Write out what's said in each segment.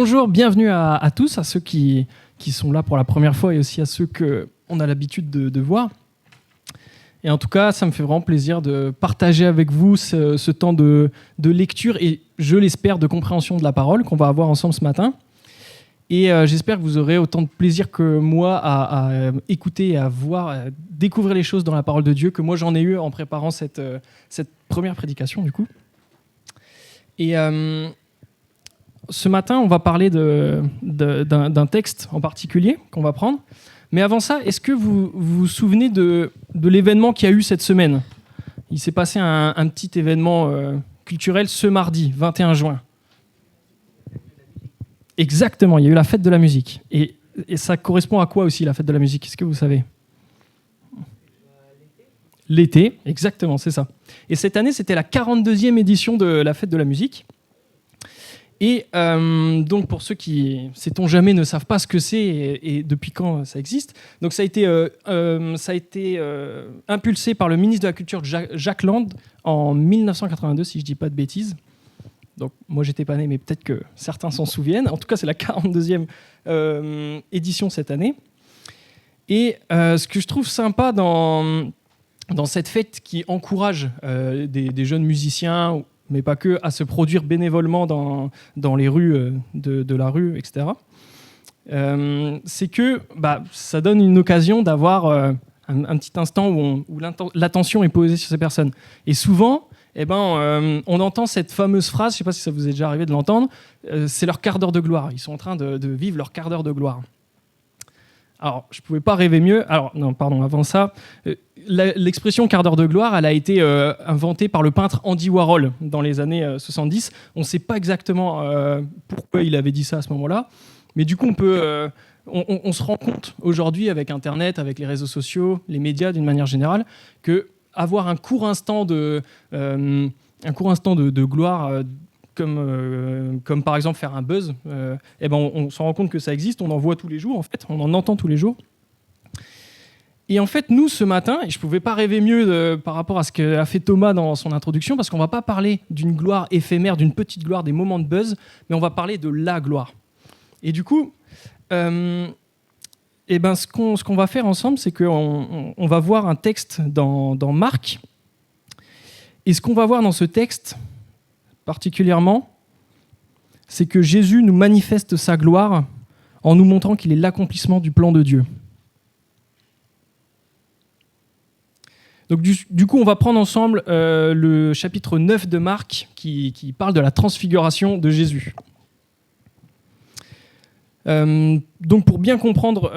Bonjour, bienvenue à tous, à ceux qui sont là pour la première fois et aussi à ceux qu'on a l'habitude de voir. Et en tout cas, ça me fait vraiment plaisir de partager avec vous ce temps de lecture et, je l'espère, de compréhension de la parole qu'on va avoir ensemble ce matin. Et j'espère que vous aurez autant de plaisir que moi à écouter et à voir, à découvrir les choses dans la parole de Dieu que moi j'en ai eu en préparant cette première prédication du coup. Et ce matin, on va parler d'un texte en particulier qu'on va prendre. Mais avant ça, est-ce que vous vous souvenez de l'événement qu'il y a eu cette semaine ? Il s'est passé un petit événement culturel ce mardi, 21 juin. Exactement, il y a eu la fête de la musique. Et ça correspond à quoi aussi, la fête de la musique ? Est-ce que vous savez ? L'été, exactement, c'est ça. Et cette année, c'était la 42e édition de la fête de la musique. Et donc, pour ceux qui, sait-on jamais, ne savent pas ce que c'est et depuis quand ça existe, donc ça a été impulsé par le ministre de la Culture, Jack Lang, en 1982, si je ne dis pas de bêtises. Donc, moi, j'étais pas né, mais peut-être que certains s'en souviennent. En tout cas, c'est la 42e édition cette année. Et ce que je trouve sympa dans cette fête qui encourage des jeunes musiciens, mais pas que, à se produire bénévolement dans les rues de la rue, etc., c'est que ça donne une occasion d'avoir un petit instant où l'attention est posée sur ces personnes. Et souvent, on entend cette fameuse phrase, je ne sais pas si ça vous est déjà arrivé de l'entendre, c'est leur quart d'heure de gloire. Ils sont en train de vivre leur quart d'heure de gloire. Alors, je ne pouvais pas rêver mieux. Alors, non, pardon, avant ça, l'expression quart d'heure de gloire, elle a été inventée par le peintre Andy Warhol dans les années 70. On ne sait pas exactement pourquoi il avait dit ça à ce moment-là, mais du coup, on se rend compte aujourd'hui avec Internet, avec les réseaux sociaux, les médias d'une manière générale, qu'avoir un court instant de gloire, comme par exemple faire un buzz, on s'en rend compte que ça existe, on en voit tous les jours, en fait, on en entend tous les jours. Et en fait, nous, ce matin, et je ne pouvais pas rêver mieux par rapport à ce qu'a fait Thomas dans son introduction, parce qu'on ne va pas parler d'une gloire éphémère, d'une petite gloire, des moments de buzz, mais on va parler de la gloire. Et du coup, ce qu'on va faire ensemble, c'est qu'on va voir un texte dans Marc. Et ce qu'on va voir dans ce texte, particulièrement, c'est que Jésus nous manifeste sa gloire en nous montrant qu'il est l'accomplissement du plan de Dieu. Donc du coup, on va prendre ensemble le chapitre 9 de Marc qui parle de la transfiguration de Jésus. Donc pour bien comprendre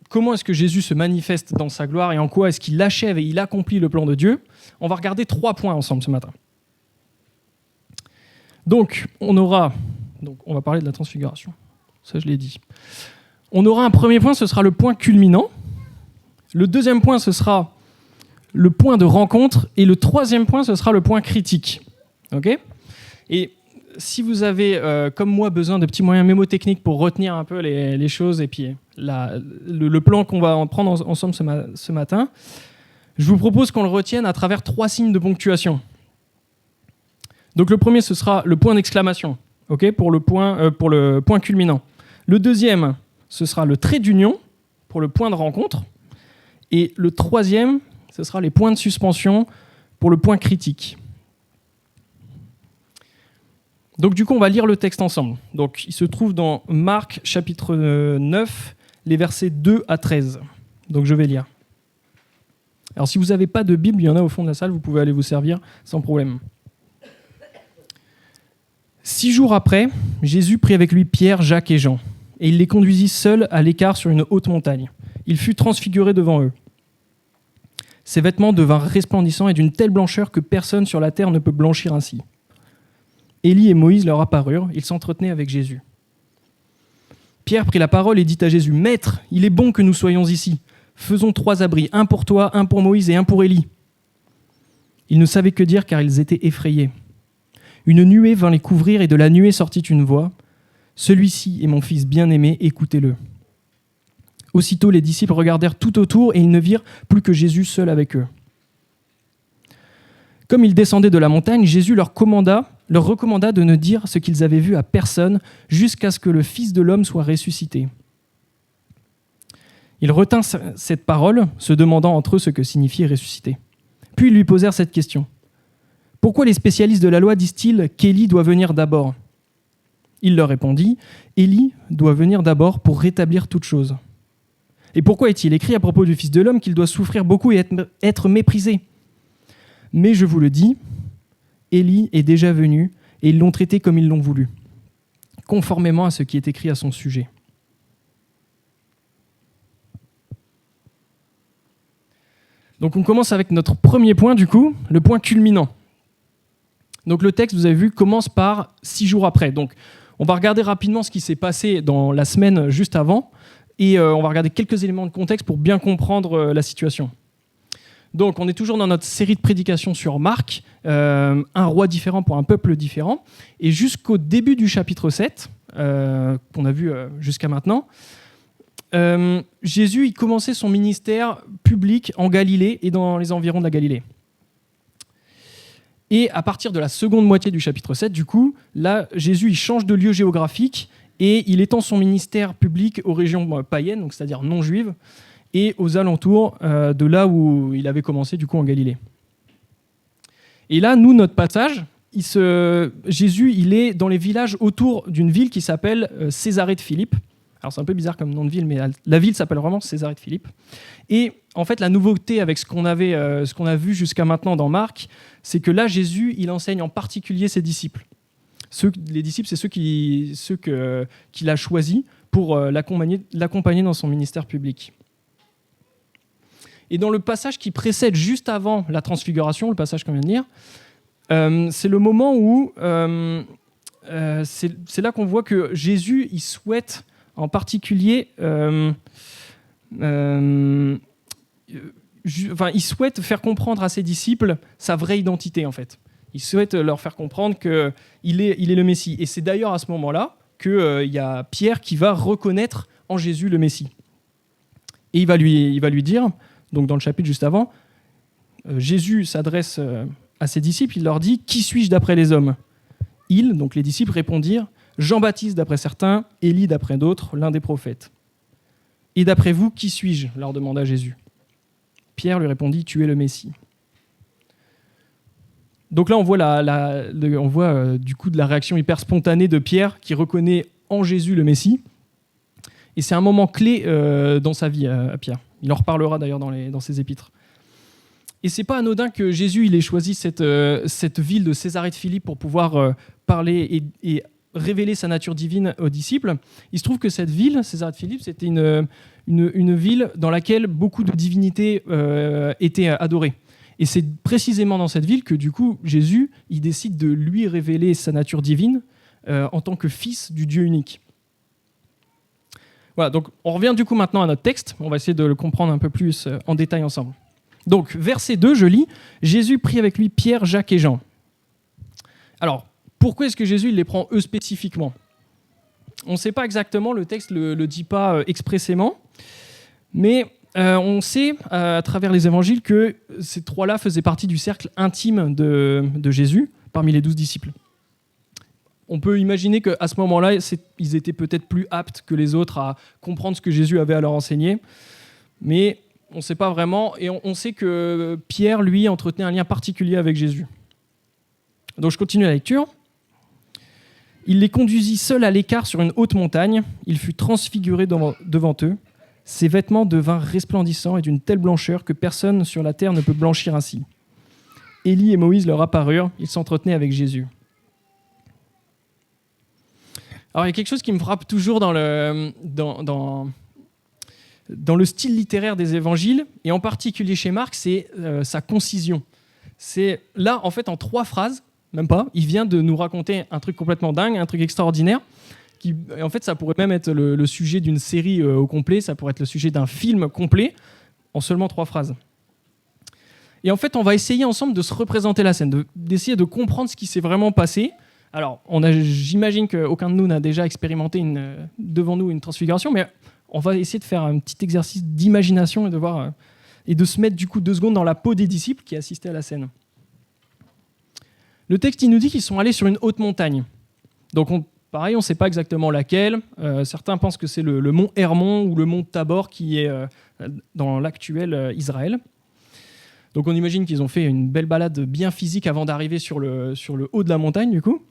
comment est-ce que Jésus se manifeste dans sa gloire et en quoi est-ce qu'il achève et il accomplit le plan de Dieu, on va regarder 3 points ensemble ce matin. Donc on va parler de la transfiguration, ça je l'ai dit. On aura un premier point, ce sera le point culminant. Le deuxième point, ce sera le point de rencontre. Et le troisième point, ce sera le point critique. Okay ? Et si vous avez, comme moi, besoin de petits moyens mémotechniques pour retenir un peu les choses et puis le plan qu'on va en prendre ensemble ce matin, je vous propose qu'on le retienne à travers 3 signes de ponctuation. Donc le premier, ce sera le point d'exclamation, okay, pour le point culminant. Le deuxième, ce sera le trait d'union pour le point de rencontre. Et le troisième, ce sera les points de suspension pour le point critique. Donc du coup, on va lire le texte ensemble. Donc il se trouve dans Marc chapitre 9, les versets 2 à 13. Donc je vais lire. Alors si vous n'avez pas de Bible, il y en a au fond de la salle, vous pouvez aller vous servir sans problème. 6 jours après, Jésus prit avec lui Pierre, Jacques et Jean, et il les conduisit seuls à l'écart sur une haute montagne. Il fut transfiguré devant eux. Ses vêtements devinrent resplendissants et d'une telle blancheur que personne sur la terre ne peut blanchir ainsi. Élie et Moïse leur apparurent, ils s'entretenaient avec Jésus. Pierre prit la parole et dit à Jésus : « Maître, il est bon que nous soyons ici. Faisons 3 abris, un pour toi, un pour Moïse et un pour Élie. » Ils ne savaient que dire car ils étaient effrayés. Une nuée vint les couvrir et de la nuée sortit une voix : « Celui-ci est mon fils bien-aimé, écoutez-le. » Aussitôt, les disciples regardèrent tout autour et ils ne virent plus que Jésus seul avec eux. Comme ils descendaient de la montagne, Jésus leur commanda leur recommanda de ne dire ce qu'ils avaient vu à personne jusqu'à ce que le Fils de l'homme soit ressuscité. Ils retinrent cette parole, se demandant entre eux ce que signifiait ressusciter. Puis ils lui posèrent cette question. « Pourquoi les spécialistes de la loi disent-ils qu'Élie doit venir d'abord ?» Il leur répondit, « Élie doit venir d'abord pour rétablir toute chose. Et pourquoi est-il écrit à propos du Fils de l'homme qu'il doit souffrir beaucoup et être méprisé ? Mais je vous le dis, Élie est déjà venu et ils l'ont traité comme ils l'ont voulu, conformément à ce qui est écrit à son sujet. » Donc on commence avec notre premier point du coup, le point culminant. Donc le texte, vous avez vu, commence par 6 jours après. Donc on va regarder rapidement ce qui s'est passé dans la semaine juste avant et on va regarder quelques éléments de contexte pour bien comprendre la situation. Donc on est toujours dans notre série de prédications sur Marc, un roi différent pour un peuple différent. Et jusqu'au début du chapitre 7, qu'on a vu jusqu'à maintenant, Jésus il commençait son ministère public en Galilée et dans les environs de la Galilée. Et à partir de la seconde moitié du chapitre 7, du coup, là, Jésus il change de lieu géographique et il étend son ministère public aux régions païennes, donc c'est-à-dire non juives, et aux alentours de là où il avait commencé, du coup, en Galilée. Et là, nous, notre passage, Jésus, il est dans les villages autour d'une ville qui s'appelle Césarée de Philippe. Alors c'est un peu bizarre comme nom de ville, mais la ville s'appelle vraiment Césarée de Philippe. Et en fait, la nouveauté avec ce qu'on a vu jusqu'à maintenant dans Marc, c'est que là, Jésus, il enseigne en particulier ses disciples. Les disciples, c'est ceux qu'il a choisis pour l'accompagner dans son ministère public. Et dans le passage qui précède juste avant la transfiguration, le passage qu'on vient de lire, c'est le moment où c'est là qu'on voit que Jésus, il souhaite en particulier, il souhaite faire comprendre à ses disciples sa vraie identité, en fait. Il souhaite leur faire comprendre qu'il est le Messie. Et c'est d'ailleurs à ce moment-là qu'il y a Pierre qui va reconnaître en Jésus le Messie. Et il va lui dire, donc dans le chapitre juste avant, Jésus s'adresse à ses disciples, il leur dit « Qui suis-je d'après les hommes ?» Ils, donc les disciples, répondirent « Jean-Baptiste d'après certains, Élie d'après d'autres, l'un des prophètes. » « Et d'après vous, qui suis-je » leur demanda Jésus. Pierre lui répondit « Tu es le Messie. » Donc là, on voit, du coup de la réaction hyper spontanée de Pierre qui reconnaît en Jésus le Messie. Et c'est un moment clé dans sa vie à Pierre. Il en reparlera d'ailleurs dans ses épîtres. Et c'est pas anodin que Jésus il ait choisi cette ville de Césarée de Philippe pour pouvoir parler et révéler sa nature divine aux disciples. Il se trouve que cette ville, Césarée de Philippe, c'était une ville dans laquelle beaucoup de divinités étaient adorées. Et c'est précisément dans cette ville que du coup Jésus il décide de lui révéler sa nature divine en tant que fils du Dieu unique. Voilà, donc on revient du coup maintenant à notre texte. On va essayer de le comprendre un peu plus en détail ensemble. Donc, verset 2, je lis « Jésus prit avec lui Pierre, Jacques et Jean. » Alors, pourquoi est-ce que Jésus il les prend eux spécifiquement ? On ne sait pas exactement, le texte ne le dit pas expressément, mais on sait à travers les évangiles que ces trois-là faisaient partie du cercle intime de Jésus, parmi les 12 disciples. On peut imaginer qu'à ce moment-là, ils étaient peut-être plus aptes que les autres à comprendre ce que Jésus avait à leur enseigner, mais on ne sait pas vraiment, et on sait que Pierre, lui, entretenait un lien particulier avec Jésus. Donc je continue la lecture. Il les conduisit seuls à l'écart sur une haute montagne. Il fut transfiguré devant eux. Ses vêtements devinrent resplendissants et d'une telle blancheur que personne sur la terre ne peut blanchir ainsi. Élie et Moïse leur apparurent. Ils s'entretenaient avec Jésus. Alors il y a quelque chose qui me frappe toujours dans le style littéraire des évangiles, et en particulier chez Marc, c'est sa concision. C'est là, en fait, en 3 phrases, même pas, il vient de nous raconter un truc complètement dingue, un truc extraordinaire, qui, en fait, ça pourrait même être le sujet d'une série au complet, ça pourrait être le sujet d'un film complet, en seulement 3 phrases. Et en fait, on va essayer ensemble de se représenter la scène, d'essayer de comprendre ce qui s'est vraiment passé. Alors, j'imagine qu'aucun de nous n'a déjà expérimenté devant nous une transfiguration, mais on va essayer de faire un petit exercice d'imagination et de se mettre du coup 2 secondes dans la peau des disciples qui assistaient à la scène. Le texte, il nous dit qu'ils sont allés sur une haute montagne. Donc, pareil, on ne sait pas exactement laquelle. Certains pensent que c'est le mont Hermon ou le mont Tabor qui est dans l'actuel Israël. Donc, on imagine qu'ils ont fait une belle balade bien physique avant d'arriver sur le haut de la montagne, du coup.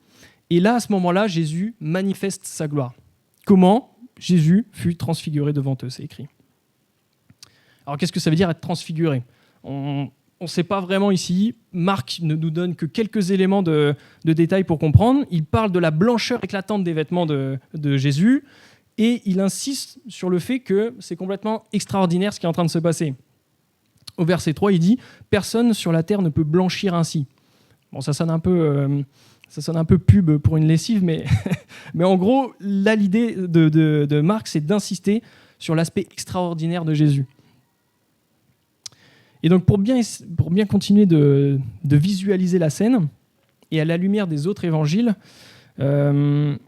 Et là, à ce moment-là, Jésus manifeste sa gloire. Comment Jésus fut transfiguré devant eux, c'est écrit. Alors, qu'est-ce que ça veut dire être transfiguré ? On ne sait pas vraiment ici. Marc ne nous donne que quelques éléments de détails pour comprendre. Il parle de la blancheur éclatante des vêtements de Jésus et il insiste sur le fait que c'est complètement extraordinaire ce qui est en train de se passer. Au verset 3, il dit « Personne sur la terre ne peut blanchir ainsi ». Bon, ça sonne un peu pub pour une lessive, mais, mais en gros, là, l'idée de Marc, c'est d'insister sur l'aspect extraordinaire de Jésus. Et donc, pour bien continuer de visualiser la scène, et à la lumière des autres évangiles que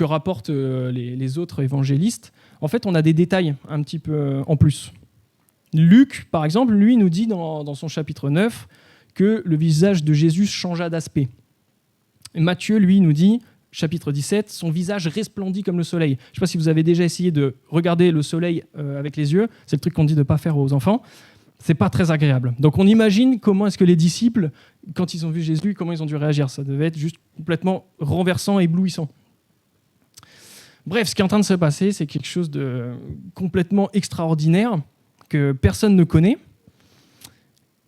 rapportent les autres évangélistes, en fait, on a des détails un petit peu en plus. Luc, par exemple, lui, nous dit dans son chapitre 9 que le visage de Jésus changea d'aspect. Et Matthieu, lui, nous dit, chapitre 17, son visage resplendit comme le soleil. Je ne sais pas si vous avez déjà essayé de regarder le soleil avec les yeux, c'est le truc qu'on dit de ne pas faire aux enfants. C'est pas très agréable. Donc on imagine comment est-ce que les disciples, quand ils ont vu Jésus, comment ils ont dû réagir. Ça devait être juste complètement renversant, éblouissant. Bref, ce qui est en train de se passer, c'est quelque chose de complètement extraordinaire que personne ne connaît.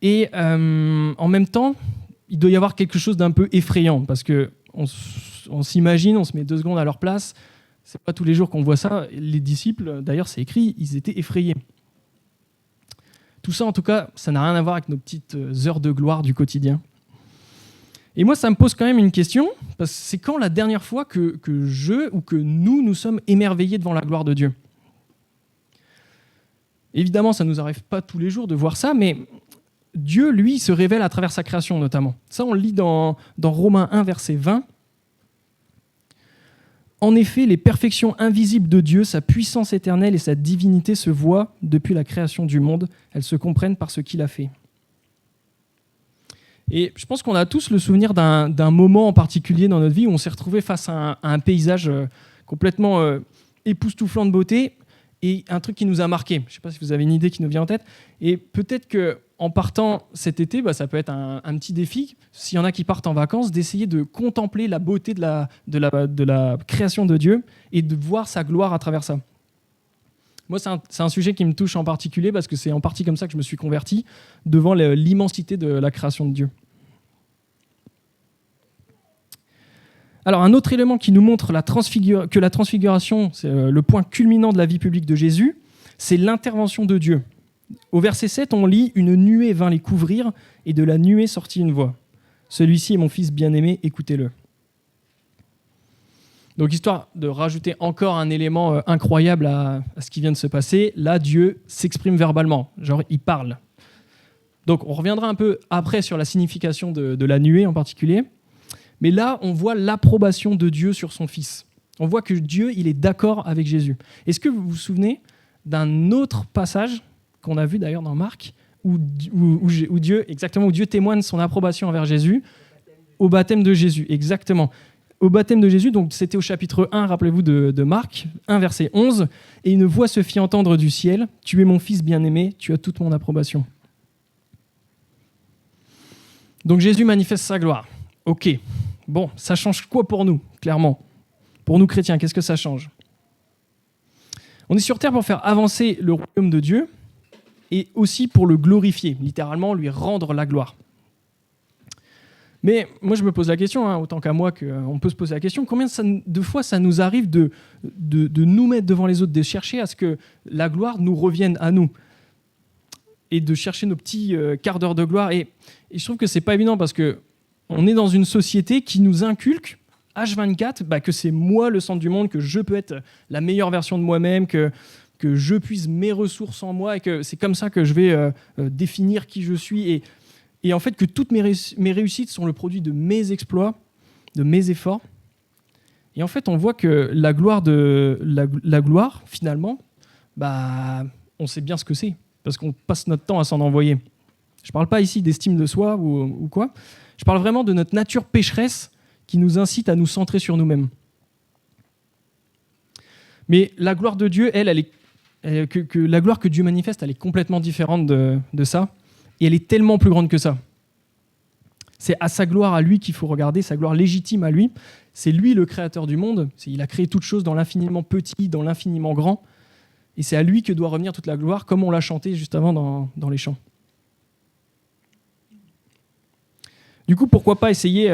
Et en même temps, il doit y avoir quelque chose d'un peu effrayant parce qu'on s'imagine, on se met 2 secondes à leur place. C'est pas tous les jours qu'on voit ça. Les disciples, d'ailleurs, c'est écrit, ils étaient effrayés. Tout ça, en tout cas, ça n'a rien à voir avec nos petites heures de gloire du quotidien. Et moi, ça me pose quand même une question, parce que c'est quand la dernière fois que nous sommes émerveillés devant la gloire de Dieu ? Évidemment, ça ne nous arrive pas tous les jours de voir ça, mais Dieu, lui, se révèle à travers sa création, notamment. Ça, on le lit dans Romains 1, verset 20. En effet, les perfections invisibles de Dieu, sa puissance éternelle et sa divinité se voient depuis la création du monde. Elles se comprennent par ce qu'il a fait. Et je pense qu'on a tous le souvenir d'un moment en particulier dans notre vie où on s'est retrouvé face à un paysage complètement époustouflant de beauté et un truc qui nous a marqué. Je ne sais pas si vous avez une idée qui nous vient en tête. Et peut-être qu'en partant cet été, ça peut être un petit défi, s'il y en a qui partent en vacances, d'essayer de contempler la beauté de la création de Dieu et de voir sa gloire à travers ça. Moi, c'est un sujet qui me touche en particulier parce que c'est en partie comme ça que je me suis converti devant l'immensité de la création de Dieu. Alors, un autre élément qui nous montre que la transfiguration, c'est le point culminant de la vie publique de Jésus, c'est l'intervention de Dieu. Au verset 7, on lit « Une nuée vint les couvrir, et de la nuée sortit une voix. Celui-ci est mon fils bien-aimé, écoutez-le. » Donc, histoire de rajouter encore un élément incroyable à ce qui vient de se passer, là, Dieu s'exprime verbalement, genre il parle. Donc, on reviendra un peu après sur la signification de la nuée en particulier. Mais là, on voit l'approbation de Dieu sur son Fils. On voit que Dieu, il est d'accord avec Jésus. Est-ce que vous vous souvenez d'un autre passage qu'on a vu d'ailleurs dans Marc, où Dieu témoigne son approbation envers Jésus au baptême de Jésus, exactement. Au baptême de Jésus, donc c'était au chapitre 1, rappelez-vous de Marc, 1 verset 11, « Et une voix se fit entendre du ciel, « Tu es mon Fils bien-aimé, tu as toute mon approbation. » Donc Jésus manifeste sa gloire. Ok, bon, ça change quoi pour nous, clairement ? Pour nous chrétiens, qu'est-ce que ça change ? On est sur terre pour faire avancer le royaume de Dieu et aussi pour le glorifier, littéralement lui rendre la gloire. Mais moi, je me pose la question, autant qu'à moi qu'on peut se poser la question, combien de fois ça nous arrive de nous mettre devant les autres, de chercher à ce que la gloire nous revienne à nous et de chercher nos petits quarts d'heure de gloire. Et je trouve que c'est pas évident parce qu'on est dans une société qui nous inculque H24 que c'est moi le centre du monde, que je peux être la meilleure version de moi-même, que je puise mes ressources en moi et que c'est comme ça que je vais définir qui je suis. Et en fait, que toutes mes réussites sont le produit de mes exploits, de mes efforts. Et en fait, on voit que la gloire, finalement, on sait bien ce que c'est, parce qu'on passe notre temps à s'en envoyer. Je ne parle pas ici d'estime de soi ou quoi. Je parle vraiment de notre nature pécheresse qui nous incite à nous centrer sur nous-mêmes. Mais la gloire de Dieu, la gloire que Dieu manifeste, elle est complètement différente de ça. Et elle est tellement plus grande que ça. C'est à sa gloire à lui qu'il faut regarder, sa gloire légitime à lui. C'est lui le créateur du monde. Il a créé toute chose dans l'infiniment petit, dans l'infiniment grand. Et c'est à lui que doit revenir toute la gloire, comme on l'a chanté juste avant dans les chants. Du coup, pourquoi pas essayer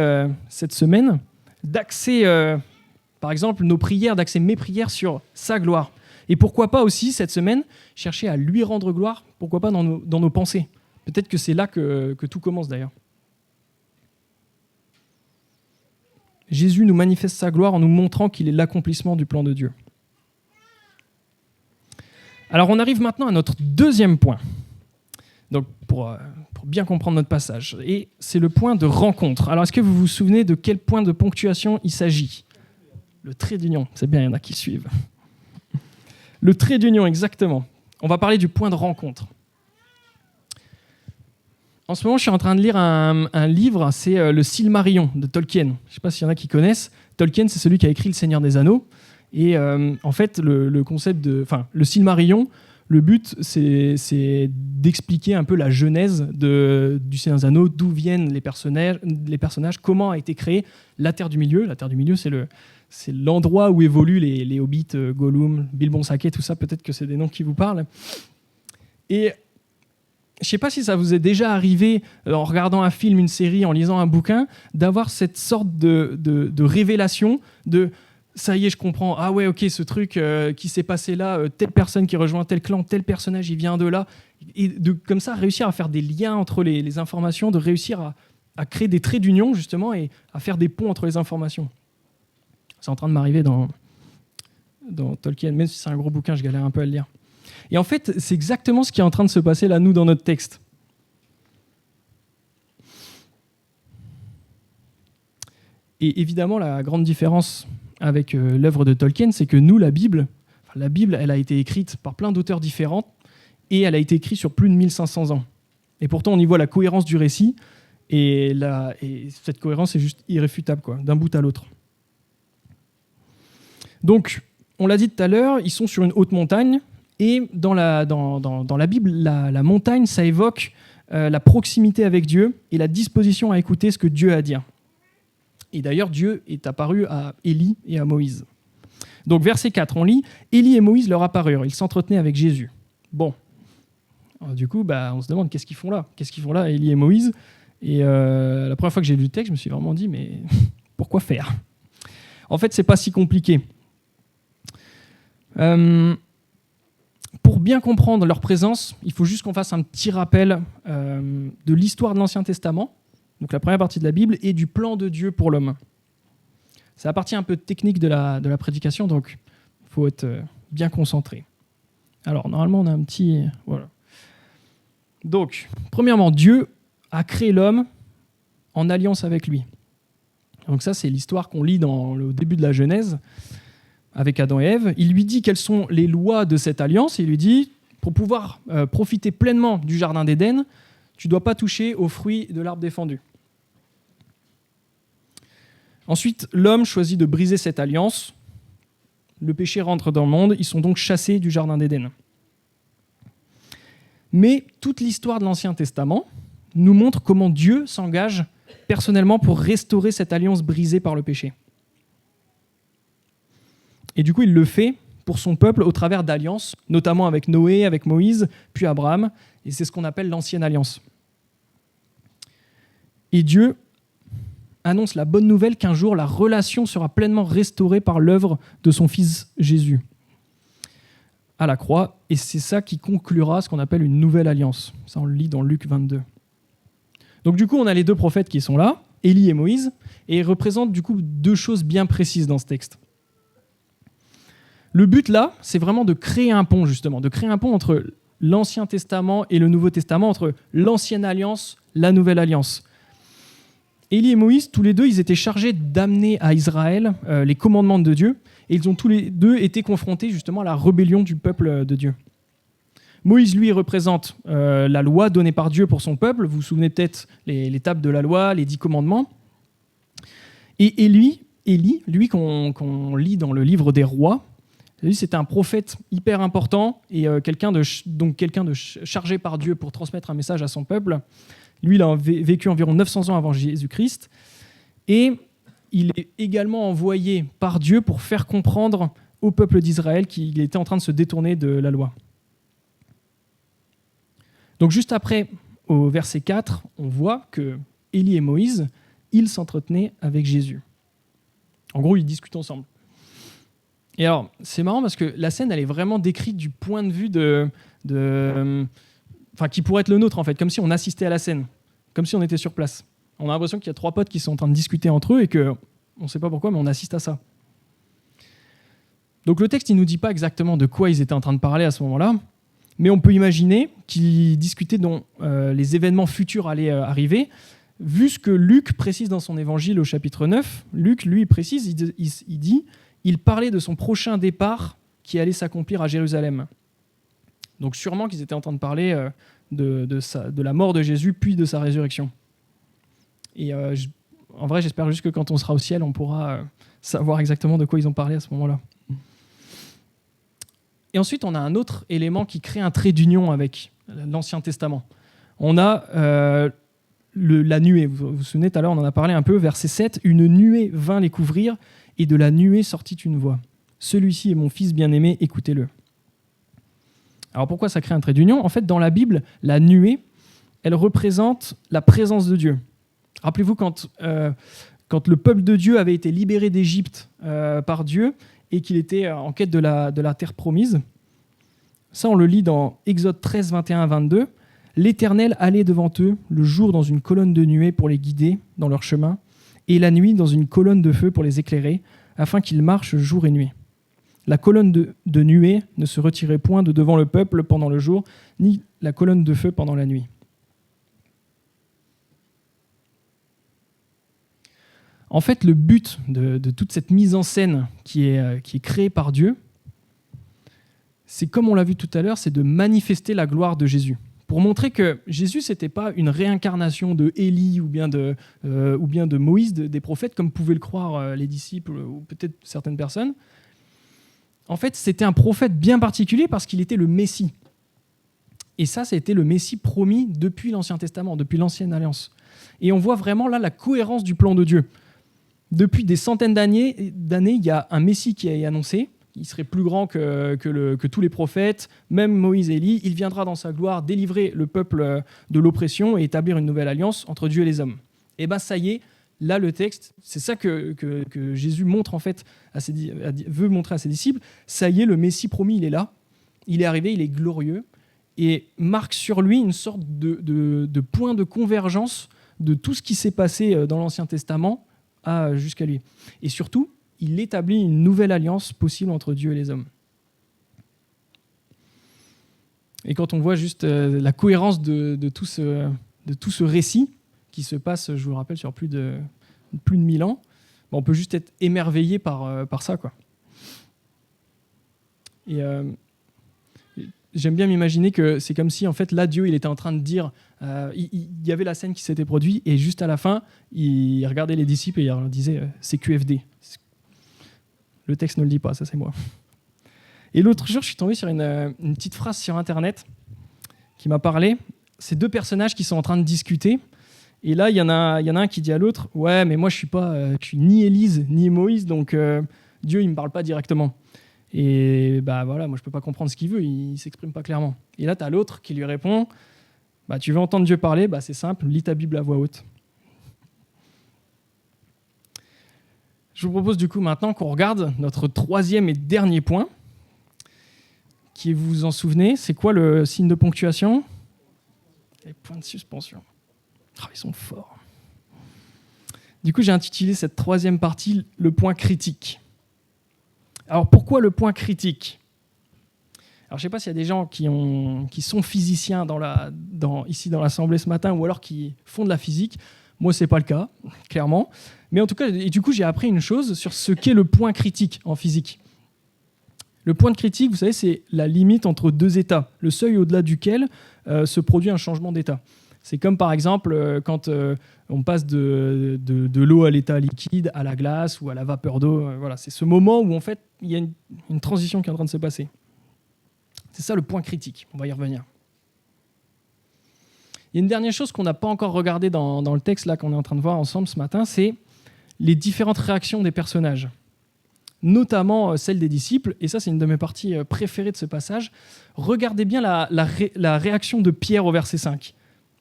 cette semaine d'axer, par exemple, nos prières, d'axer mes prières sur sa gloire. Et pourquoi pas aussi, cette semaine, chercher à lui rendre gloire, pourquoi pas dans nos pensées. Peut-être que c'est là que tout commence d'ailleurs. Jésus nous manifeste sa gloire en nous montrant qu'il est l'accomplissement du plan de Dieu. Alors on arrive maintenant à notre deuxième point. Donc pour bien comprendre notre passage. Et c'est le point de rencontre. Alors est-ce que vous vous souvenez de quel point de ponctuation il s'agit ? Le trait d'union. C'est bien, il y en a qui suivent. Le trait d'union, exactement. On va parler du point de rencontre. En ce moment, je suis en train de lire un livre, c'est le Silmarillion de Tolkien. Je ne sais pas s'il y en a qui connaissent. Tolkien, c'est celui qui a écrit Le Seigneur des Anneaux. Et en fait, le concept le Silmarillion, le but, c'est d'expliquer un peu la genèse du Seigneur des Anneaux, d'où viennent les personnages, comment a été créée la Terre du Milieu. La Terre du Milieu, c'est l'endroit où évoluent les hobbits, Gollum, Bilbon Saquet, tout ça. Peut-être que c'est des noms qui vous parlent. Et je ne sais pas si ça vous est déjà arrivé, en regardant un film, une série, en lisant un bouquin, d'avoir cette sorte de révélation de « ça y est, je comprends, ah ouais, ok, ce truc qui s'est passé là, telle personne qui rejoint tel clan, tel personnage, il vient de là ». Et comme ça, réussir à faire des liens entre les informations, de réussir à créer des traits d'union, justement, et à faire des ponts entre les informations. C'est en train de m'arriver dans Tolkien, même si c'est un gros bouquin, je galère un peu à le lire. Et en fait, c'est exactement ce qui est en train de se passer là, nous, dans notre texte. Et évidemment, la grande différence avec l'œuvre de Tolkien, c'est que nous, la Bible, elle a été écrite par plein d'auteurs différents et elle a été écrite sur plus de 1500 ans. Et pourtant, on y voit la cohérence du récit et cette cohérence est juste irréfutable, quoi, d'un bout à l'autre. Donc, on l'a dit tout à l'heure, ils sont sur une haute montagne. Et dans la Bible, la montagne, ça évoque la proximité avec Dieu et la disposition à écouter ce que Dieu a à dire. Et d'ailleurs, Dieu est apparu à Élie et à Moïse. Donc, verset 4, on lit « Élie et Moïse leur apparurent, ils s'entretenaient avec Jésus. » Bon, alors, du coup, on se demande qu'est-ce qu'ils font là ? Qu'est-ce qu'ils font là, Élie et Moïse ? Et la première fois que j'ai lu le texte, je me suis vraiment dit « mais pourquoi faire ?» En fait, c'est pas si compliqué. Pour bien comprendre leur présence, il faut juste qu'on fasse un petit rappel de l'histoire de l'Ancien Testament, donc la première partie de la Bible, et du plan de Dieu pour l'homme. C'est la partie un peu technique de la prédication, donc il faut être bien concentré. Alors, normalement, on a un petit... Voilà. Donc, premièrement, Dieu a créé l'homme en alliance avec lui. Donc ça, c'est l'histoire qu'on lit au début de la Genèse, avec Adam et Ève. Il lui dit quelles sont les lois de cette alliance. Il lui dit, pour pouvoir profiter pleinement du jardin d'Éden, tu ne dois pas toucher aux fruits de l'arbre défendu. Ensuite, l'homme choisit de briser cette alliance. Le péché rentre dans le monde. Ils sont donc chassés du jardin d'Éden. Mais toute l'histoire de l'Ancien Testament nous montre comment Dieu s'engage personnellement pour restaurer cette alliance brisée par le péché. Et du coup, il le fait pour son peuple au travers d'alliances, notamment avec Noé, avec Moïse, puis Abraham. Et c'est ce qu'on appelle l'ancienne alliance. Et Dieu annonce la bonne nouvelle qu'un jour, la relation sera pleinement restaurée par l'œuvre de son Fils Jésus à la croix. Et c'est ça qui conclura ce qu'on appelle une nouvelle alliance. Ça, on le lit dans Luc 22. Donc du coup, on a les deux prophètes qui sont là, Élie et Moïse, et ils représentent du coup deux choses bien précises dans ce texte. Le but là, c'est vraiment de créer un pont, justement, de créer un pont entre l'Ancien Testament et le Nouveau Testament, entre l'Ancienne Alliance, la Nouvelle Alliance. Élie et Moïse, tous les deux, ils étaient chargés d'amener à Israël les commandements de Dieu, et ils ont tous les deux été confrontés justement à la rébellion du peuple de Dieu. Moïse, lui, représente la loi donnée par Dieu pour son peuple. Vous vous souvenez peut-être les tables de la loi, les 10 commandements. Et Élie, qu'on lit dans le livre des rois, lui, c'était un prophète hyper important et quelqu'un de chargé par Dieu pour transmettre un message à son peuple. Lui, il a vécu environ 900 ans avant Jésus-Christ. Et il est également envoyé par Dieu pour faire comprendre au peuple d'Israël qu'il était en train de se détourner de la loi. Donc juste après, au verset 4, on voit que Élie et Moïse, ils s'entretenaient avec Jésus. En gros, ils discutent ensemble. Et alors, c'est marrant parce que la scène, elle est vraiment décrite du point de vue qui pourrait être le nôtre, en fait, comme si on assistait à la scène, comme si on était sur place. On a l'impression qu'il y a 3 potes qui sont en train de discuter entre eux et qu'on ne sait pas pourquoi, mais on assiste à ça. Donc le texte, il ne nous dit pas exactement de quoi ils étaient en train de parler à ce moment-là, mais on peut imaginer qu'ils discutaient dont les événements futurs allaient arriver. Vu ce que Luc précise dans son évangile au chapitre 9, Luc, lui, précise, il dit il parlait de son prochain départ qui allait s'accomplir à Jérusalem. Donc sûrement qu'ils étaient en train de parler de la mort de Jésus, puis de sa résurrection. Et en vrai, j'espère juste que quand on sera au ciel, on pourra savoir exactement de quoi ils ont parlé à ce moment-là. Et ensuite, on a un autre élément qui crée un trait d'union avec l'Ancien Testament. On a la nuée. Vous vous souvenez, tout à l'heure, on en a parlé un peu, verset 7. « Une nuée vint les couvrir, et de la nuée sortit une voix. Celui-ci est mon fils bien-aimé, écoutez-le. » Alors pourquoi ça crée un trait d'union ? En fait, dans la Bible, la nuée, elle représente la présence de Dieu. Rappelez-vous quand le peuple de Dieu avait été libéré d'Égypte par Dieu et qu'il était en quête de la terre promise. Ça, on le lit dans Exode 13, 21 à 22. « L'Éternel allait devant eux le jour dans une colonne de nuée pour les guider dans leur chemin, et la nuit dans une colonne de feu pour les éclairer, afin qu'ils marchent jour et nuit. La colonne de nuée ne se retirait point de devant le peuple pendant le jour, ni la colonne de feu pendant la nuit. » En fait, le but de toute cette mise en scène qui est créée par Dieu, c'est, comme on l'a vu tout à l'heure, c'est de manifester la gloire de Jésus. Pour montrer que Jésus, ce n'était pas une réincarnation de Élie ou bien de Moïse, des prophètes, comme pouvaient le croire les disciples ou peut-être certaines personnes. En fait, c'était un prophète bien particulier parce qu'il était le Messie. Et ça a été le Messie promis depuis l'Ancien Testament, depuis l'Ancienne Alliance. Et on voit vraiment là la cohérence du plan de Dieu. Depuis des centaines d'années, il y a un Messie qui est annoncé. Il serait plus grand que tous les prophètes, même Moïse et Élie. Il viendra dans sa gloire délivrer le peuple de l'oppression et établir une nouvelle alliance entre Dieu et les hommes. Et bien ça y est, là le texte, c'est ça que Jésus montre en fait veut montrer à ses disciples. Ça y est, le Messie promis, il est là. Il est arrivé, il est glorieux et marque sur lui une sorte de point de convergence de tout ce qui s'est passé dans l'Ancien Testament jusqu'à lui. Et surtout, il établit une nouvelle alliance possible entre Dieu et les hommes. Et quand on voit juste la cohérence de tout ce récit qui se passe, je vous le rappelle, sur plus de 1000 ans, on peut juste être émerveillé par ça, quoi. Et j'aime bien m'imaginer que c'est comme si, en fait, là, Dieu, il était en train de dire, il y avait la scène qui s'était produite, et juste à la fin, il regardait les disciples et il leur disait c'est QFD. Le texte ne le dit pas, ça c'est moi. Et l'autre jour, je suis tombé sur une petite phrase sur Internet qui m'a parlé. C'est 2 personnages qui sont en train de discuter. Et là, il y en a un qui dit à l'autre « Ouais, mais moi, je suis ni Élise, ni Moïse, donc Dieu, il ne me parle pas directement. » Et voilà, moi, je ne peux pas comprendre ce qu'il veut, il ne s'exprime pas clairement. Et là, tu as l'autre qui lui répond « Tu veux entendre Dieu parler ? C'est simple, lis ta Bible à voix haute. » Je vous propose du coup maintenant qu'on regarde notre 3e et dernier point, qui, vous vous en souvenez, c'est quoi le signe de ponctuation ? Les points de suspension. Ils sont forts. Du coup, j'ai intitulé cette 3e partie « Le point critique ». Alors pourquoi le point critique ? Alors je ne sais pas s'il y a des gens qui sont physiciens ici dans l'Assemblée ce matin ou alors qui font de la physique. Moi, ce n'est pas le cas, clairement. Mais en tout cas, et du coup, j'ai appris une chose sur ce qu'est le point critique en physique. Le point de critique, vous savez, c'est la limite entre deux états, le seuil au-delà duquel se produit un changement d'état. C'est comme par exemple quand on passe de l'eau à l'état liquide, à la glace ou à la vapeur d'eau. Voilà, c'est ce moment où en fait il y a une transition qui est en train de se passer. C'est ça le point critique, on va y revenir. Il y a une dernière chose qu'on n'a pas encore regardée dans le texte là, qu'on est en train de voir ensemble ce matin, c'est les différentes réactions des personnages, notamment celle des disciples, et ça c'est une de mes parties préférées de ce passage. Regardez bien la réaction de Pierre au verset 5.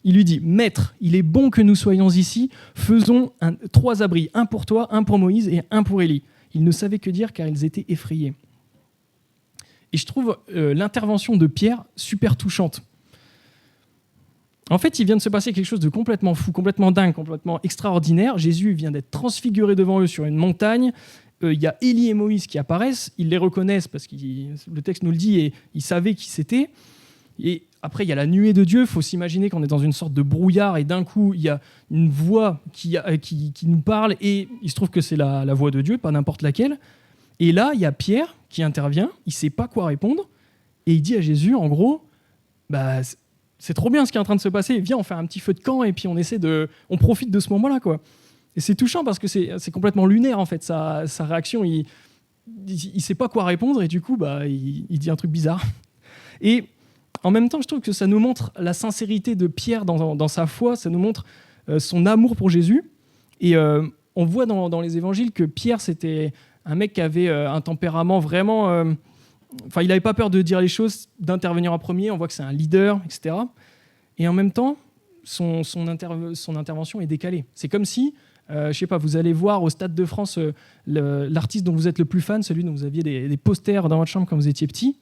Il lui dit « Maître, il est bon que nous soyons ici, faisons 3 abris, un pour toi, un pour Moïse et un pour Élie. » Ils ne savaient que dire car ils étaient effrayés. Et je trouve l'intervention de Pierre super touchante. En fait, il vient de se passer quelque chose de complètement fou, complètement dingue, complètement extraordinaire. Jésus vient d'être transfiguré devant eux sur une montagne. Il y a Élie et Moïse qui apparaissent. Ils les reconnaissent parce que le texte nous le dit et ils savaient qui c'était. Et après, il y a la nuée de Dieu. Il faut s'imaginer qu'on est dans une sorte de brouillard et d'un coup, il y a une voix qui nous parle et il se trouve que c'est la voix de Dieu, pas n'importe laquelle. Et là, il y a Pierre qui intervient. Il ne sait pas quoi répondre et il dit à Jésus, en gros, bah, c'est trop bien ce qui est en train de se passer. Viens, on fait un petit feu de camp et puis on profite de ce moment-là, quoi. Et c'est touchant parce que c'est complètement lunaire en fait. Sa réaction, il sait pas quoi répondre et du coup, bah, il dit un truc bizarre. Et en même temps, je trouve que ça nous montre la sincérité de Pierre dans sa foi. Ça nous montre son amour pour Jésus. Et on voit dans les évangiles que Pierre, c'était un mec qui avait un tempérament vraiment... Enfin, il n'avait pas peur de dire les choses, d'intervenir en premier. On voit que c'est un leader, etc. Et en même temps, son intervention est décalée. C'est comme si, je sais pas, vous allez voir au Stade de France l'artiste dont vous êtes le plus fan, celui dont vous aviez des posters dans votre chambre quand vous étiez petit,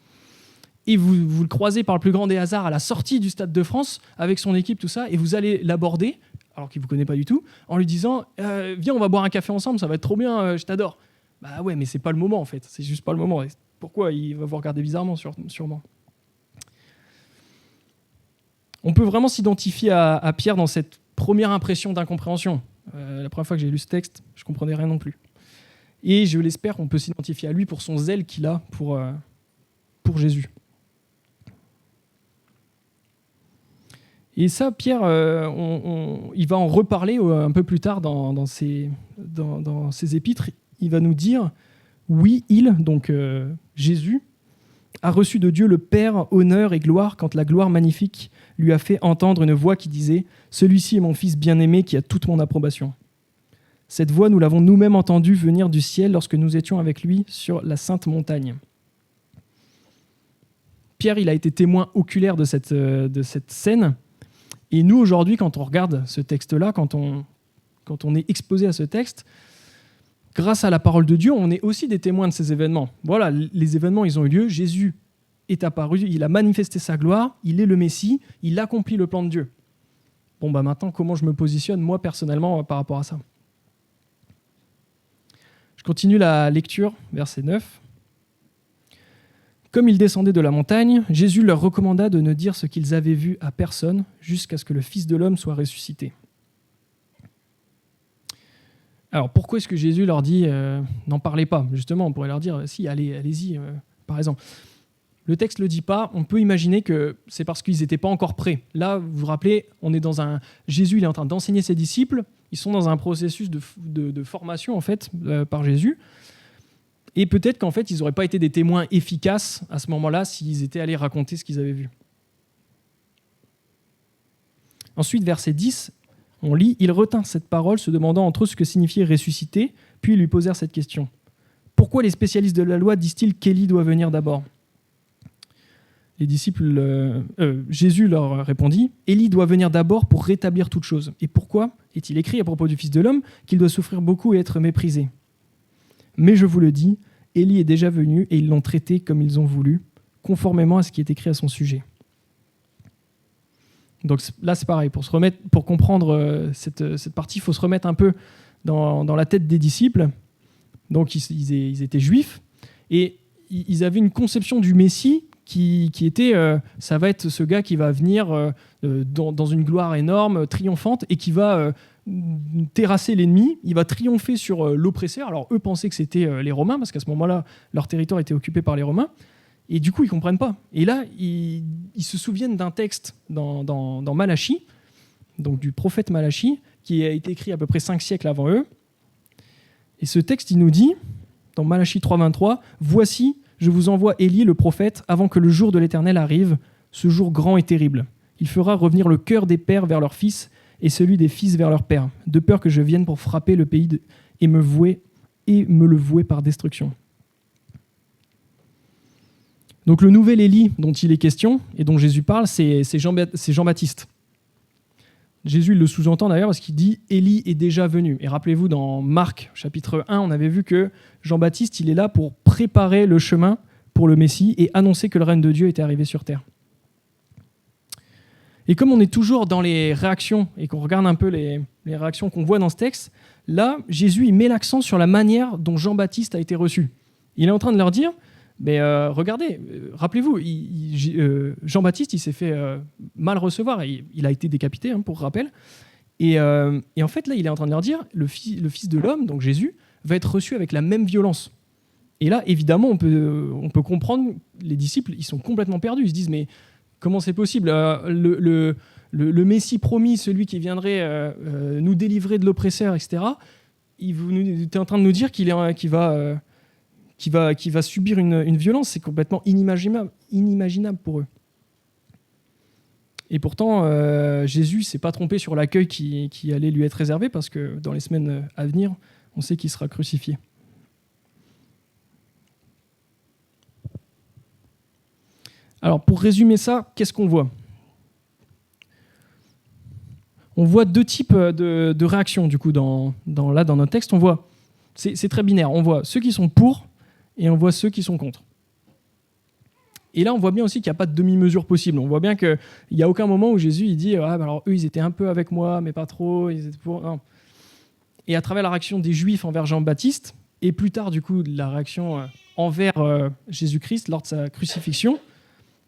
et vous le croisez par le plus grand des hasards à la sortie du Stade de France avec son équipe, tout ça, et vous allez l'aborder, alors qu'il ne vous connaît pas du tout, en lui disant « Viens, on va boire un café ensemble, ça va être trop bien, je t'adore ». Bah ouais, mais c'est pas le moment en fait, c'est juste pas le moment. Pourquoi il va vous regarder bizarrement, sûrement. On peut vraiment s'identifier à Pierre dans cette première impression d'incompréhension. La première fois que j'ai lu ce texte, je ne comprenais rien non plus. Et je l'espère qu'on peut s'identifier à lui pour son zèle qu'il a pour Jésus. Et ça, Pierre, il va en reparler un peu plus tard dans ses épîtres. Il va nous dire... Oui, donc Jésus, a reçu de Dieu le Père honneur et gloire quand la gloire magnifique lui a fait entendre une voix qui disait « Celui-ci est mon Fils bien-aimé qui a toute mon approbation ». Cette voix, nous l'avons nous-mêmes entendue venir du ciel lorsque nous étions avec lui sur la sainte montagne. Pierre, il a été témoin oculaire de cette scène. Et nous, aujourd'hui, quand on regarde ce texte-là, quand on est exposé à ce texte, grâce à la parole de Dieu, on est aussi des témoins de ces événements. Voilà, les événements, ils ont eu lieu. Jésus est apparu, il a manifesté sa gloire, il est le Messie, il accomplit le plan de Dieu. Bon, bah maintenant, comment je me positionne, moi, personnellement, par rapport à ça ? Je continue la lecture, verset 9. Comme ils descendaient de la montagne, Jésus leur recommanda de ne dire ce qu'ils avaient vu à personne jusqu'à ce que le Fils de l'homme soit ressuscité. Alors, pourquoi est-ce que Jésus leur dit n'en parlez pas ? Justement, on pourrait leur dire si, allez-y, par exemple. Le texte ne le dit pas. On peut imaginer que c'est parce qu'ils n'étaient pas encore prêts. Là, vous vous rappelez, on est dans un... Jésus, il est en train d'enseigner ses disciples. Ils sont dans un processus de formation, en fait, par Jésus. Et peut-être qu'en fait, ils n'auraient pas été des témoins efficaces à ce moment-là s'ils étaient allés raconter ce qu'ils avaient vu. Ensuite, verset 10, on lit « Ils retinrent cette parole, se demandant entre eux ce que signifiait ressusciter, puis ils lui posèrent cette question. Pourquoi les spécialistes de la loi disent-ils qu'Élie doit venir d'abord ?» Les disciples, Jésus leur répondit « Élie doit venir d'abord pour rétablir toute chose. Et pourquoi est-il écrit à propos du Fils de l'homme qu'il doit souffrir beaucoup et être méprisé ? Mais je vous le dis, Élie est déjà venu et ils l'ont traité comme ils ont voulu, conformément à ce qui est écrit à son sujet. » Donc là, c'est pareil. Pour comprendre cette partie, il faut se remettre un peu dans la tête des disciples. Donc, ils étaient juifs et ils avaient une conception du Messie qui était, ça va être ce gars qui va venir dans une gloire énorme, triomphante, et qui va terrasser l'ennemi, il va triompher sur l'oppresseur. Alors eux pensaient que c'était les Romains, parce qu'à ce moment-là, leur territoire était occupé par les Romains, et du coup ils ne comprennent pas. Et là, ils se souviennent d'un texte dans Malachie, donc du prophète Malachie, qui a été écrit à peu près 5 siècles avant eux. Et ce texte, il nous dit, dans Malachie 3,23, « Voici, je vous envoie Élie le prophète avant que le jour de l'Éternel arrive, ce jour grand et terrible. Il fera revenir le cœur des pères vers leurs fils et celui des fils vers leurs pères, de peur que je vienne pour frapper le pays et me le vouer par destruction. » Donc le nouvel Élie dont il est question et dont Jésus parle, c'est Jean-Baptiste. Jésus le sous-entend d'ailleurs parce qu'il dit « Élie est déjà venu ». Et rappelez-vous, dans Marc, chapitre 1, on avait vu que Jean-Baptiste, il est là pour préparer le chemin pour le Messie et annoncer que le règne de Dieu était arrivé sur terre. Et comme on est toujours dans les réactions et qu'on regarde un peu les réactions qu'on voit dans ce texte, là, Jésus il met l'accent sur la manière dont Jean-Baptiste a été reçu. Il est en train de leur dire mais regardez, rappelez-vous, Jean-Baptiste, il s'est fait mal recevoir. Il a été décapité, pour rappel. Et en fait, là, il est en train de leur dire, le Fils de l'homme, donc Jésus, va être reçu avec la même violence. Et là, évidemment, on peut comprendre, les disciples, ils sont complètement perdus. Ils se disent, mais comment c'est possible le Messie promis, celui qui viendrait nous délivrer de l'oppresseur, etc., il est en train de nous dire qu'il va subir une violence, c'est complètement inimaginable pour eux. Et pourtant, Jésus ne s'est pas trompé sur l'accueil qui allait lui être réservé, parce que dans les semaines à venir, on sait qu'il sera crucifié. Alors, pour résumer ça, qu'est-ce qu'on voit ? On voit 2 types de réactions, du coup, dans notre texte. On voit, c'est très binaire, on voit ceux qui sont pour, et on voit ceux qui sont contre. Et là, on voit bien aussi qu'il n'y a pas de demi-mesure possible. On voit bien qu'il n'y a aucun moment où Jésus il dit ah, alors eux, ils étaient un peu avec moi, mais pas trop. Ils étaient pour... Non. Et à travers la réaction des Juifs envers Jean-Baptiste, et plus tard, du coup, la réaction envers Jésus-Christ lors de sa crucifixion,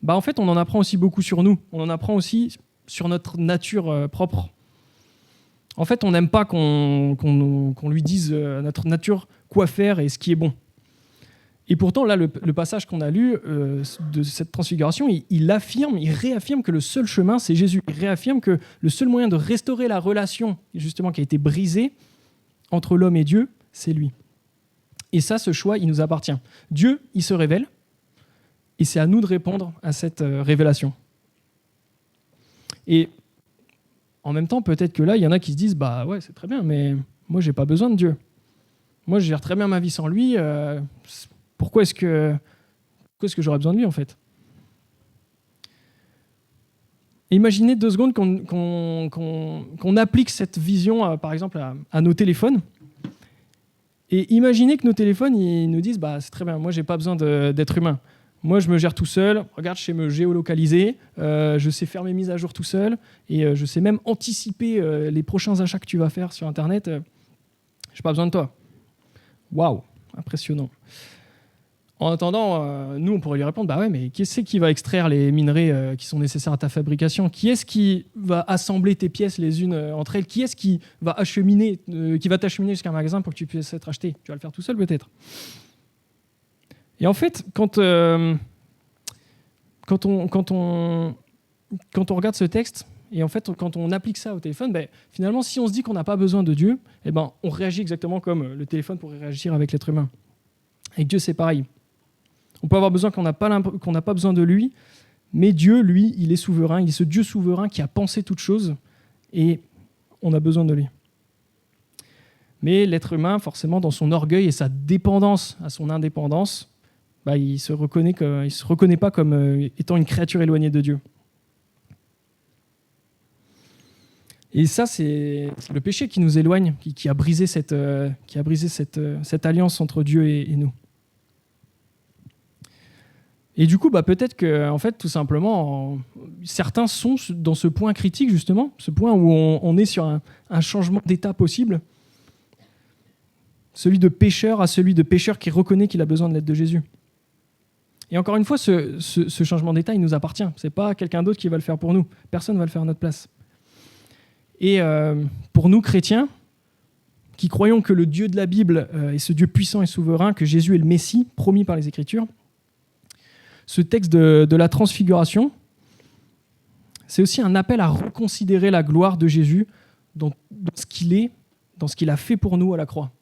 en fait, on en apprend aussi beaucoup sur nous. On en apprend aussi sur notre nature propre. En fait, on n'aime pas qu'on lui dise à notre nature quoi faire et ce qui est bon. Et pourtant, là, le passage qu'on a lu de cette transfiguration, il réaffirme que le seul chemin, c'est Jésus. Il réaffirme que le seul moyen de restaurer la relation, justement, qui a été brisée entre l'homme et Dieu, c'est lui. Et ça, ce choix, il nous appartient. Dieu, il se révèle, et c'est à nous de répondre à cette révélation. Et en même temps, peut-être que là, il y en a qui se disent « Bah ouais, c'est très bien, mais moi, j'ai pas besoin de Dieu. Moi, je gère très bien ma vie sans lui. Pourquoi est-ce que j'aurais besoin de lui, en fait ?» Imaginez 2 secondes qu'on applique cette vision, par exemple, à nos téléphones. Et imaginez que nos téléphones, ils nous disent « c'est très bien, moi, j'ai pas besoin d'être humain. Moi, je me gère tout seul. Regarde, je sais me géolocaliser. Je sais faire mes mises à jour tout seul. Et je sais même anticiper les prochains achats que tu vas faire sur Internet. J'ai pas besoin de toi. » Waouh, impressionnant. En attendant, nous, on pourrait lui répondre, ouais, mais qui est-ce qui va extraire les minerais qui sont nécessaires à ta fabrication ? Qui est-ce qui va assembler tes pièces les unes entre elles ? Qui est-ce qui va t'acheminer jusqu'à un magasin pour que tu puisses être acheté ? Tu vas le faire tout seul, peut-être. Et en fait, quand on regarde ce texte, et en fait, quand on applique ça au téléphone, finalement, si on se dit qu'on n'a pas besoin de Dieu, on réagit exactement comme le téléphone pourrait réagir avec l'être humain. Avec Dieu, c'est pareil. On peut avoir besoin qu'on n'a pas besoin de lui, mais Dieu, lui, il est souverain. Il est ce Dieu souverain qui a pensé toutes choses, et on a besoin de lui. Mais l'être humain, forcément, dans son orgueil et sa dépendance à son indépendance, il ne se reconnaît pas comme étant une créature éloignée de Dieu. Et ça, c'est le péché qui nous éloigne, qui a brisé cette alliance entre Dieu et nous. Et du coup, peut-être que, en fait, tout simplement, certains sont dans ce point critique, justement, ce point où on est sur un changement d'état possible, celui de pécheur à celui de pécheur qui reconnaît qu'il a besoin de l'aide de Jésus. Et encore une fois, ce changement d'état, il nous appartient. Ce n'est pas quelqu'un d'autre qui va le faire pour nous. Personne ne va le faire à notre place. Et pour nous, chrétiens, qui croyons que le Dieu de la Bible est ce Dieu puissant et souverain, que Jésus est le Messie, promis par les Écritures, ce texte de la transfiguration, c'est aussi un appel à reconsidérer la gloire de Jésus dans ce qu'il est, dans ce qu'il a fait pour nous à la croix.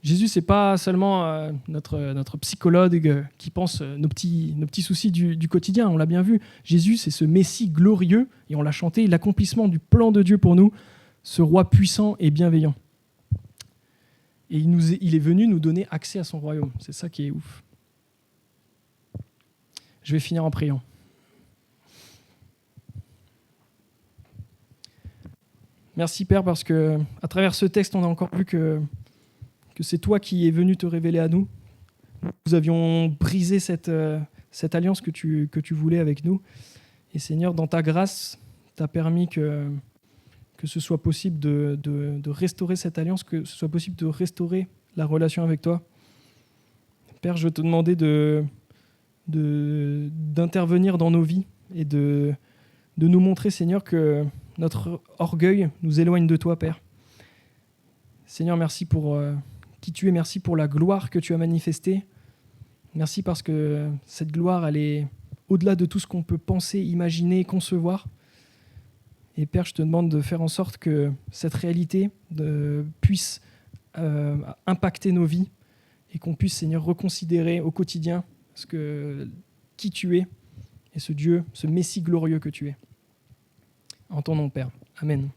Jésus, ce n'est pas seulement notre psychologue qui pense nos petits soucis du quotidien, on l'a bien vu. Jésus, c'est ce Messie glorieux, et on l'a chanté, l'accomplissement du plan de Dieu pour nous, ce roi puissant et bienveillant. Et il est venu nous donner accès à son royaume. C'est ça qui est ouf. Je vais finir en priant. Merci Père, parce que à travers ce texte, on a encore vu que c'est toi qui es venu te révéler à nous. Nous avions brisé cette alliance que tu voulais avec nous. Et Seigneur, dans ta grâce, tu as permis que ce soit possible de restaurer cette alliance, que ce soit possible de restaurer la relation avec toi. Père, je veux te demander d'intervenir dans nos vies et de nous montrer, Seigneur, que notre orgueil nous éloigne de toi, Père. Seigneur, merci pour qui tu es, merci pour la gloire que tu as manifestée. Merci parce que cette gloire, elle est au-delà de tout ce qu'on peut penser, imaginer, concevoir. Et Père, je te demande de faire en sorte que cette réalité puisse impacter nos vies et qu'on puisse, Seigneur, reconsidérer au quotidien qui tu es et ce Dieu, ce Messie glorieux que tu es. En ton nom, Père. Amen.